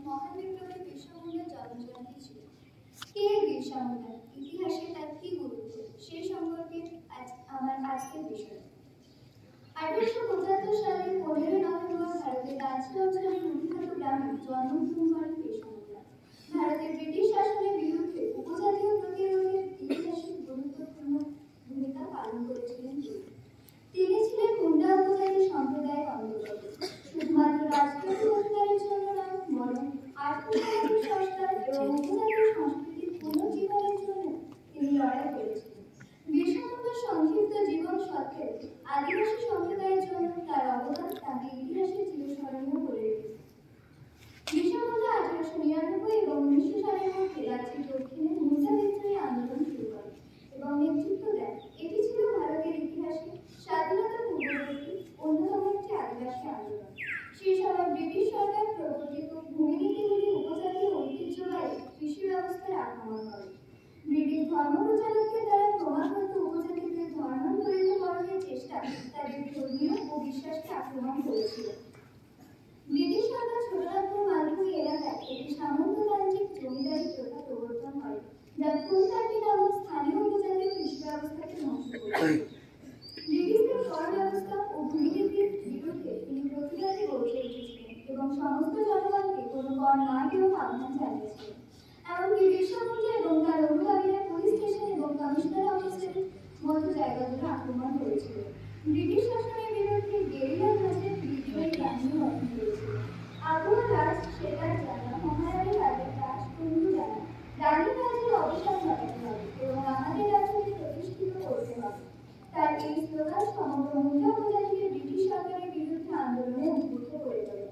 মহান বিপ্লবী বিরসা মুন্ডার জন্মজয়ন্তী ছিল। কে বিরসা মুন্ডা, ইতিহাসে তার কি গুরুত্ব, সে সম্পর্কে আমার আজকের বিষয়। 1875 সালের 15 নভেম্বর ভারতের রাঁচি অঞ্চলের মুঠিখাত গ্রামে জন্মগ্রহণ করেন বিরসা মুন্ডা। ভারতের ব্রিটিশ শাসনের বিরুদ্ধে উপজাতীয় প্রতিরোধের ইতিহাসে গুরুত্বপূর্ণ ভূমিকা পালন করেছিলেন তিনি ছিলেন মুন্ডা উপজাতি সম্প্রদায়ের অন্তর্গত। শুধুমাত্র রাজনৈতিক অধিকারের জন্য নয়, বরং আর্থসামাজিক সংস্কার এবং উপজাতীয় সংস্কৃতির পুনর্জীবনের জন্য তিনি লড়াই করেছিলেন। বিরসা মুন্ডার সংক্ষিপ্ত জীবন সত্ত্বেও আদিবাসী সম্প্রদায়ের জন্য তার অবদান তাকে ইতিহাসে চিরস্মরণীয় করে রেখেছে। বিরসা মুন্ডা 1899 এবং 1900 সালের মধ্যে রাজ্যের দক্ষিণে মুন্ডা বিদ্রোহী আন্দোলন শুরু করেন এবং নেতৃত্ব দেন। এটি ছিল ভারতের ইতিহাসে স্বাধীনতা পূর্ববর্তী অন্যতম একটি আদিবাসী আন্দোলন। সেই সময় ব্রিটিশ সরকার প্রবর্তিত ভূমিনীতিগুলি উপজাতীয় ঐতিহ্যবাহী কৃষি ব্যবস্থার আক্রমণ করে। ব্রিটিশ ধর্মপ্রচারকদের দ্বারা ক্রমাগত উপজাতিদের ধর্মান্তরিতকরণের চেষ্টা তাদের ধর্মীয় ও বিশ্বাসকে আক্রমণ করেছিল। ব্রিটিশ সরকার ছোটনাগপুর মালভূমি এলাকায় একটি সামন্ততান্ত্রিক জমিদারি প্রথা প্রবর্তন করে, যা ফুলকাটি নামক স্থানীয় উপজাতীয় কৃষি ব্যবস্থাকে ধ্বংস করে। ব্রিটিশদের কর ব্যবস্থা ও ভূমিনীতির বিরুদ্ধে তিনি প্রতিবাদী গড়ে উঠেছিলেন এবং সমস্ত জনগণকে কোনো কর না দেওয়ার আহ্বান জানিয়েছিলেন। এমনকি বিরসা মুন্ডা এবং তার অনুগামীরা পুলিশ স্টেশন এবং কমিশনার অফিসের মতো জায়গাগুলো আক্রমণ করেছিল। ব্রিটিশ শাসনের বিরুদ্ধে গেরিলা ধাঁচের বিদ্রোহী বাহিনী গঠন করেছিল। আবুল রাজ শেখার জানা, মহারানী রাজের দাস কুন্দু জানা, রানী রাজের অবসান ঘটাতে হবে এবং আমাদের রাজ্যকে প্রতিষ্ঠিত করতে হবে। তার এই স্লোগান সমগ্র মুন্ডা উপজাতিকে ব্রিটিশ সরকারের বিরুদ্ধে আন্দোলনে উদ্বুদ্ধ করে তোলে।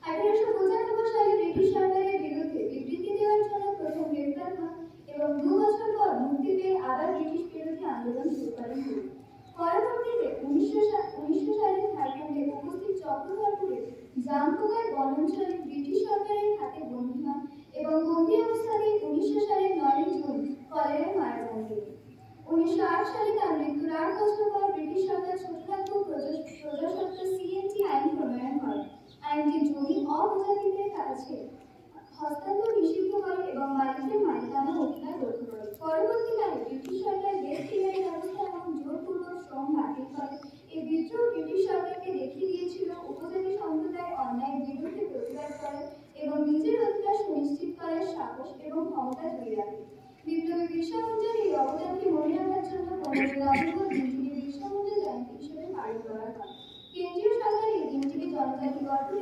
1895 সালে ব্রিটিশ সরকারের বিরুদ্ধে বিবৃতি দেওয়ার জন্য প্রথম গ্রেফতার হন এবং 2 বছর পর মুক্তি পেয়ে আবার ব্রিটিশ বিরোধী আন্দোলন শুরু করেন। পরবর্তীতে 1900 সালে ঝাড়খণ্ডে উপস্থিত চক্রধরপুরে জামপোগার বনাঞ্চলে ব্রিটিশ সরকারের হাতে বন্দী হন এবং বন্দী অবস্থাতেই 1900 সালের 9 জুন কলেরায় মারা যান তিনি। 1908 সালে তার মৃত্যুর 8 বছর পর ব্রিটিশ সরকার ছোটনাগপুর প্রজাস্বত্ব সিএনটি আইন প্রণয়ন করে। আইনটি জমি অপজাতিদের কাছে হস্তান্তর নিষিদ্ধ করে এবং মালিকদের মালিকানা অধিকার রক্ষা করে। পরবর্তীকালে ব্রিটিশ সরকার দেশ টিকারি ব্যবস্থা এবং জোরপূর্বক শ্রম বাতিল করে। এই বিদ্রোহ ব্রিটিশ সরকারকে দেখিয়ে দিয়েছিল উপজাতি সম্প্রদায়ের অন্যায়ের বিরুদ্ধে প্রতিবাদ করে এবং নিজের অধিকার সুনিশ্চিত করার সাহস এবং ক্ষমতা ধরে রাখে। বিপ্লবী বিরসা মুন্ডার এই অবদানকে মনে রাখার জন্য 15 নভেম্বর দিনটিকে বিরসা মুন্ডা জয়ন্তী হিসেবে পালন করা হয়। কেন্দ্রীয় সরকার এই দিনটিকে জনজাতি গঠন